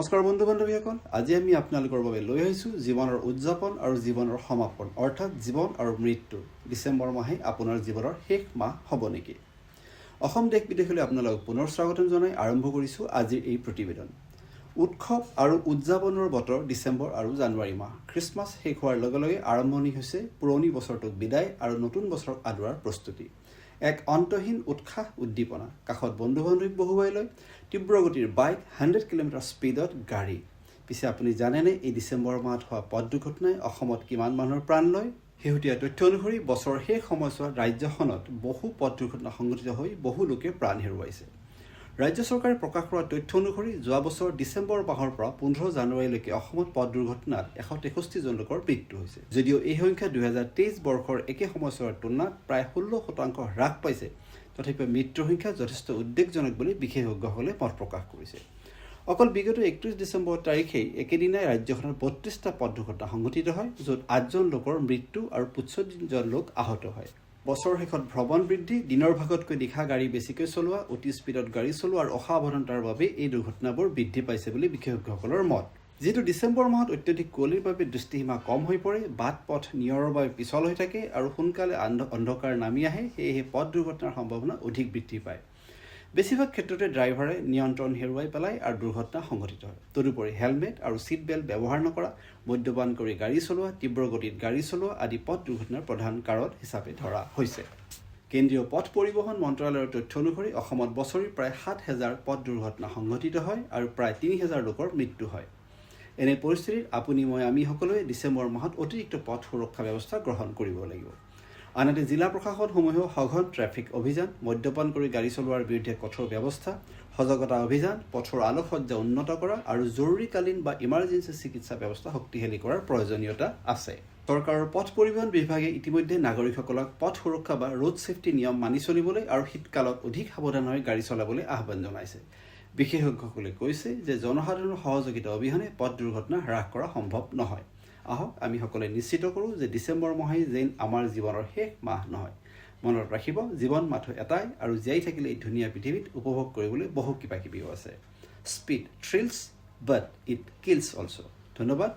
নমস্কাৰ বন্ধু বান্ধৱীসকল, আজি আমি আপোনালোকৰ বাবে লৈ আহিছোঁ জীৱনৰ উদযাপন আৰু জীৱনৰ সমাপন অৰ্থাৎ জীৱন আৰু মৃত্যু। ডিচেম্বৰ মাহে আপোনাৰ জীৱনৰ শেষ মাহ হ'ব নেকি? অসম দেশ বিদেশলৈ আপোনালোকক পুনৰ স্বাগতম জনাই আৰম্ভ কৰিছোঁ আজিৰ এই প্ৰতিবেদন। উৎসৱ আৰু উদযাপনৰ বতৰ ডিচেম্বৰ আৰু জানুৱাৰী মাহ। খ্ৰীষ্টমাছ শেষ হোৱাৰ লগে লগে আৰম্ভণি হৈছে পুৰণি বছৰটোক বিদায় আৰু নতুন বছৰক আদৰাৰ প্ৰস্তুতি। এক অন্তহীন উৎসাহ উদ্দীপনা। কাষত বন্ধু বান্ধৱীক বহুৱাই লৈ তীব্ৰ গতিৰ বাইক 100 কিলোমিটাৰ স্পীডত গাড়ী। পিছে আপুনি জানেনে এই ডিচেম্বৰ মাহত হোৱা পথ দুৰ্ঘটনাই অসমত কিমান মানুহৰ প্ৰাণ লয়? শেহতীয়া তথ্য অনুসৰি বছৰৰ শেষ সময়ছোৱাত ৰাজ্যখনত বহু পথ দুৰ্ঘটনা সংঘটিত হৈ বহু লোকে প্ৰাণ হেৰুৱাইছে। ৰাজ্য চৰকাৰে প্ৰকাশ কৰা তথ্য অনুসৰি যোৱা বছৰ ডিচেম্বৰ মাহৰ পৰা 15 জানুৱাৰীলৈকে অসমত পথ দুৰ্ঘটনাত 163 জন লোকৰ মৃত্যু হৈছে। যদিও এই সংখ্যা 2023 বৰ্ষৰ একে সময়ছোৱাৰ তুলনাত প্ৰায় 16% হ্ৰাস পাইছে, তথাপিও মৃত্যুৰ সংখ্যা যথেষ্ট উদ্বেগজনক বুলি বিশেষজ্ঞসকলে মত প্ৰকাশ কৰিছে। অকল বিগত 31 ডিচেম্বৰ তাৰিখেই একেদিনাই ৰাজ্যখনত 32টা পথ দুৰ্ঘটনা সংঘটিত হয়, য'ত 8 জন লোকৰ মৃত্যু আৰু 65 জন লোক আহত হয়। বছৰৰ শেষত ভ্ৰমণ বৃদ্ধি, দিনৰ ভাগতকৈ নিশা গাড়ী বেছিকৈ চলোৱা, অতি স্পীডত গাড়ী চলোৱা আৰু অসাৱধানতাৰ বাবে এই দুৰ্ঘটনাবোৰ বৃদ্ধি পাইছে বুলি বিশেষজ্ঞসকলৰ মত। যিহেতু ডিচেম্বৰ মাহত অত্যধিক কুঁৱলীৰ বাবে দৃষ্টিসীমা কম হৈ পৰে, বাট পথ নিয়ৰৰ বাবে পিছল হৈ থাকে আৰু সোনকালে অন্ধকাৰ নামি আহে, সেয়েহে পথ দুৰ্ঘটনাৰ সম্ভাৱনা অধিক বৃদ্ধি পায়। বেছিভাগ ক্ষেত্ৰতে ড্ৰাইভাৰে নিয়ন্ত্ৰণ হেৰুৱাই পেলায় আৰু দুৰ্ঘটনা সংঘটিত হয়। তদুপৰি হেলমেট আৰু ছিট বেল্ট ব্যৱহাৰ নকৰা, মদ্যপান কৰি গাড়ী চলোৱা, তীব্ৰ গতিত গাড়ী চলোৱা আদি পথ দুৰ্ঘটনাৰ প্ৰধান কাৰণ হিচাপে ধৰা হৈছে। কেন্দ্ৰীয় পথ পৰিবহণ মন্ত্ৰালয়ৰ তথ্য অনুসৰি অসমত বছৰি প্ৰায় 7,000 পথ দুৰ্ঘটনা সংঘটিত হয় আৰু প্ৰায় 3,000 লোকৰ মৃত্যু হয়। এনে পৰিস্থিতিত আপুনি আমি সকলোৱে ডিচেম্বৰ মাহত অতিৰিক্ত পথ সুৰক্ষা ব্যৱস্থা গ্ৰহণ কৰিব লাগিব। আনহাতে জিলা প্ৰশাসনসমূহেও সঘন ট্ৰেফিক অভিযান, মদ্যপান কৰি গাড়ী চলোৱাৰ বিৰুদ্ধে কঠোৰ ব্যৱস্থা, সজাগতা অভিযান, পথৰ আলোকসজ্জা উন্নত কৰা আৰু জৰুৰীকালীন বা ইমাৰ্জেঞ্চি চিকিৎসা ব্যৱস্থা শক্তিশালী কৰাৰ প্ৰয়োজনীয়তা আছে। চৰকাৰৰ পথ পৰিবহণ বিভাগে ইতিমধ্যে নাগৰিকসকলক পথ সুৰক্ষা বা ৰোড ছেফটি নিয়ম মানি চলিবলৈ আৰু শীতকালত অধিক সাৱধান হৈ গাড়ী চলাবলৈ আহ্বান জনাইছে। বিশেষজ্ঞসকলে কৈছে যে জনসাধাৰণৰ সহযোগিতা অবিহনে পথ দুৰ্ঘটনা হ্ৰাস কৰা সম্ভৱ নহয়। আহক আমি সকলোৱে নিশ্চিত কৰোঁ যে ডিচেম্বৰ মাহেই যেন আমাৰ জীৱনৰ শেষ মাহ নহয়। মনত ৰাখিব, জীৱন মাথো এটাই আৰু জীয়াই থাকিলে এই ধুনীয়া পৃথিৱীত উপভোগ কৰিবলৈ বহু কিবা কিবিও আছে। Speed thrills but it kills also'. ধন্যবাদ।